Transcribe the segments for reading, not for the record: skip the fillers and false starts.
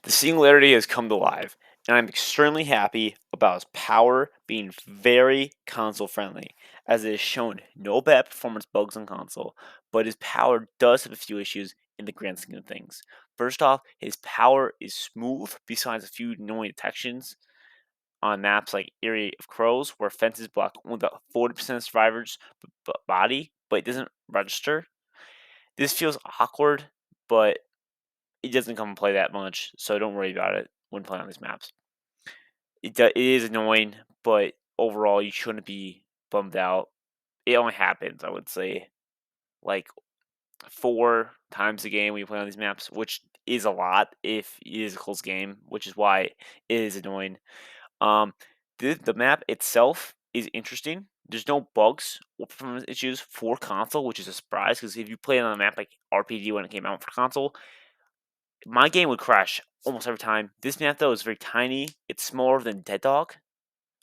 The Singularity has come to life, and I'm extremely happy about its power being very console friendly, as it has shown no bad performance bugs on console, but his power does have a few issues in the grand scheme of things. First off, his power is smooth, besides a few annoying detections on maps like Area of Crows, where fences block only about 40% of survivors' body, but it doesn't register. This feels awkward, but it doesn't come and play that much, so don't worry about it when playing on these maps. It is annoying, but overall, you shouldn't be bummed out. It only happens, I would say, like 4 times a game when you play on these maps, which is a lot if it is a close game, which is why it is annoying. Um, the map itself is interesting. There's no bugs or performance issues for console, which is a surprise because if you play on a map like RPG when it came out for console, my game would crash almost every time. This map though is very tiny. It's smaller than Dead Dog,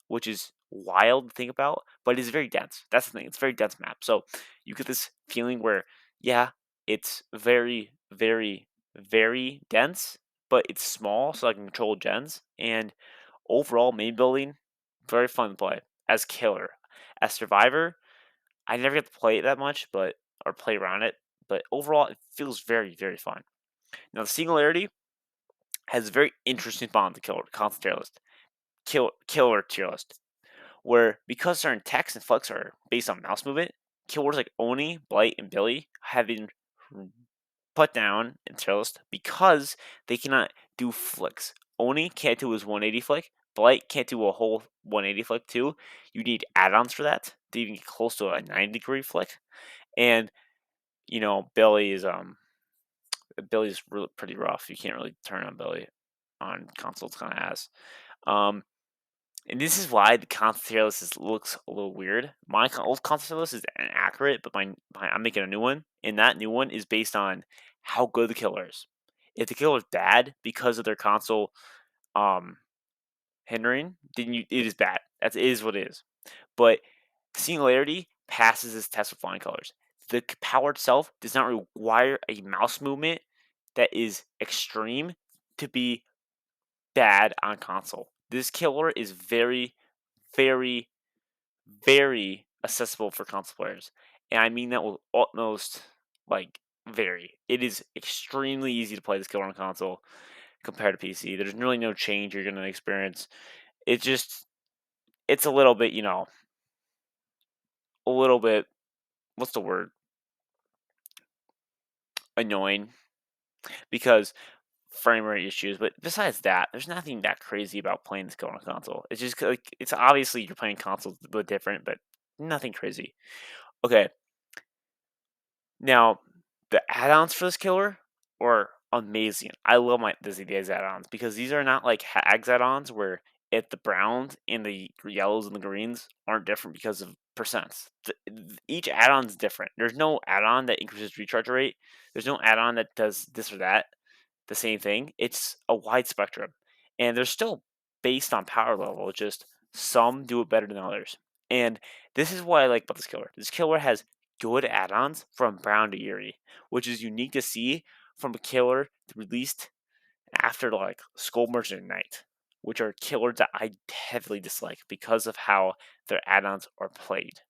which is wild to think about, but it is very dense. That's the thing. It's a very dense map. So you get this feeling where, yeah, it's very, very, very dense, but it's small, so I can control gens. And overall, main building, very fun to play. As killer, as survivor, I never get to play it that much, but or play around it. But overall, it feels very, very fun. Now, the Singularity has a very interesting bond to killer constant tier list. Killer tier list. Where because certain text and flex are based on mouse movement, keywords like Oni, Blight, and Billy have been put down in tier list because they cannot do flicks. Oni can't do his 180 flick. Blight can't do a whole 180 flick too. You need add-ons for that to even get close to a 90-degree flick. And Billy's really pretty rough. You can't really turn on Billy on console. It's kind of ass. Um, and this is why the console tier list looks a little weird. My old console tier list is inaccurate, but I'm making a new one, and that new one is based on how good the killer is. If the killer is bad because of their console um, hindering, then it is bad. It is what it is. But Singularity passes this test with flying colors. The power itself does not require a mouse movement that is extreme to be bad on console. This killer is very, very, very accessible for console players, and I mean that with utmost very. It is extremely easy to play this killer on console compared to PC. There's really no change you're gonna experience. It just it's a little bit, a little bit what's the word? Annoying because frame rate issues, but besides that, there's nothing that crazy about playing this game on a console. It's just like it's obviously you're playing consoles but different, but nothing crazy. Okay, now the add-ons for this killer are amazing. I love these add-ons because these are not like hags add-ons where if the browns and the yellows and the greens aren't different because of percents. Each add-on is different. There's no add-on that increases recharge rate. There's no add-on that does this or that the same thing. It's a wide spectrum, and they're still based on power level. Just some do it better than others, and this is what I like about this killer. This killer has good add-ons from Brown to Eerie, which is unique to see from a killer released after like Skull Merchant Night, which are killers that I heavily dislike because of how their add-ons are played.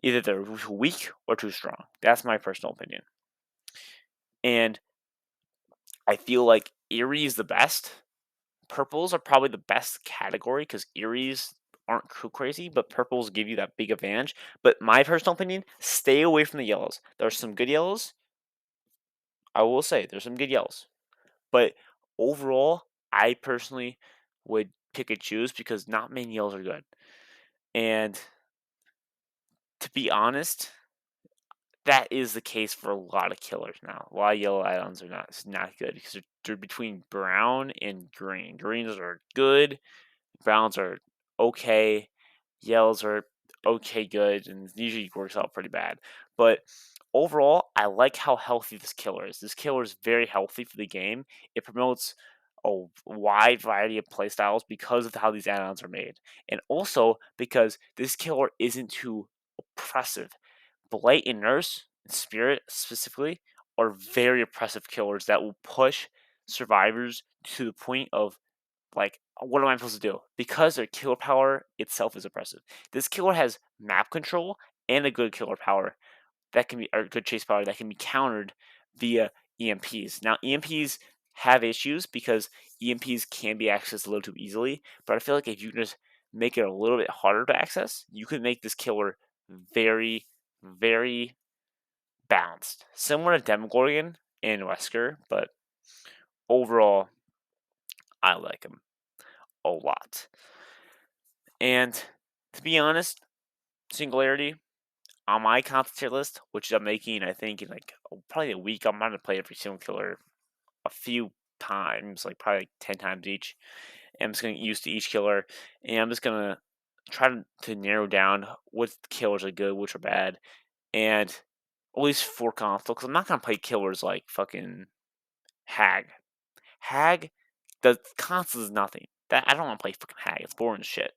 Either they're weak or too strong. That's my personal opinion. And I feel like Eerie is the best. Purples are probably the best category because Eries aren't too crazy, but purples give you that big advantage. But my personal opinion, stay away from the yellows. There are some good yellows. I will say there's some good yellows. But overall, I personally would pick and choose because not many yellows are good. And to be honest, that is the case for a lot of killers now. A lot of yellow add-ons are not good because they're between brown and green. Greens are good, browns are okay, yellows are okay good, and usually works out pretty bad. But overall, I like how healthy this killer is. This killer is very healthy for the game. It promotes a wide variety of playstyles because of how these add-ons are made, and also because this killer isn't too oppressive. Blight and Nurse and Spirit specifically are very oppressive killers that will push survivors to the point of like, what am I supposed to do? Because their killer power itself is oppressive. This killer has map control and a good killer power that can be, or good chase power that can be countered via EMPs. Now, EMPs have issues because EMPs can be accessed a little too easily, but I feel like if you can just make it a little bit harder to access, you can make this killer very, very balanced. Similar to Demogorgon and Wesker, but overall, I like him a lot. And to be honest, Singularity on my constant tier list, which I'm making, I think in like probably a week, I'm gonna play every single killer a few times, like probably like 10 times each. And I'm just gonna get used to each killer, and I'm just gonna try to narrow down what killers are good, which are bad, and at least for console, because I'm not gonna play killers like fucking Hag. Hag, the console is nothing. That I don't want to play fucking Hag. It's boring as shit.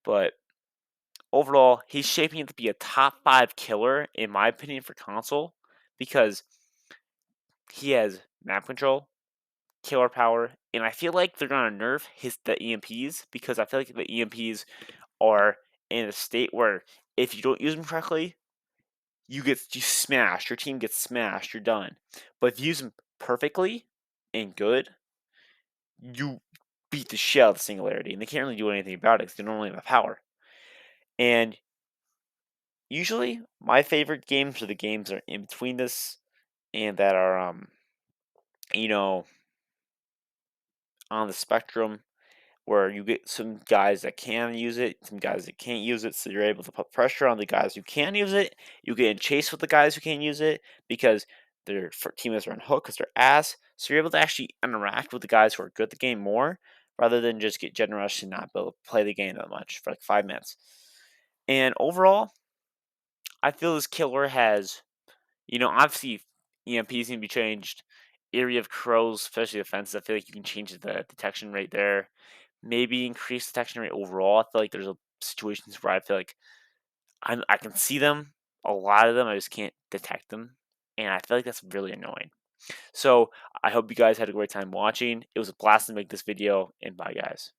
But overall, he's shaping it to be a top 5 killer, in my opinion, for console because he has map control, killer power, and I feel like they're gonna nerf the EMPs because I feel like the EMPs are in a state where if you don't use them correctly, you smashed. Your team gets smashed. You're done. But if you use them perfectly and good, you beat the shit out of the Singularity, and they can't really do anything about it because they don't really have power. And usually, my favorite games are the games that are in between this and that are, you know, on the spectrum where you get some guys that can use it, some guys that can't use it, so you're able to put pressure on the guys who can use it. You get in chase with the guys who can't use it because their teammates are on hook because they're ass. So you're able to actually interact with the guys who are good at the game more rather than just get generous and not be able to play the game that much for like 5 minutes. And overall, I feel this killer has, obviously EMPs can be changed. Area of crows, especially defenses, I feel like you can change the detection rate there. Maybe increase detection rate overall. I feel like there's situations where I feel like I can see them, a lot of them, I just can't detect them, and I feel like that's really annoying. So I hope you guys had a great time watching. It was a blast to make this video, and bye guys.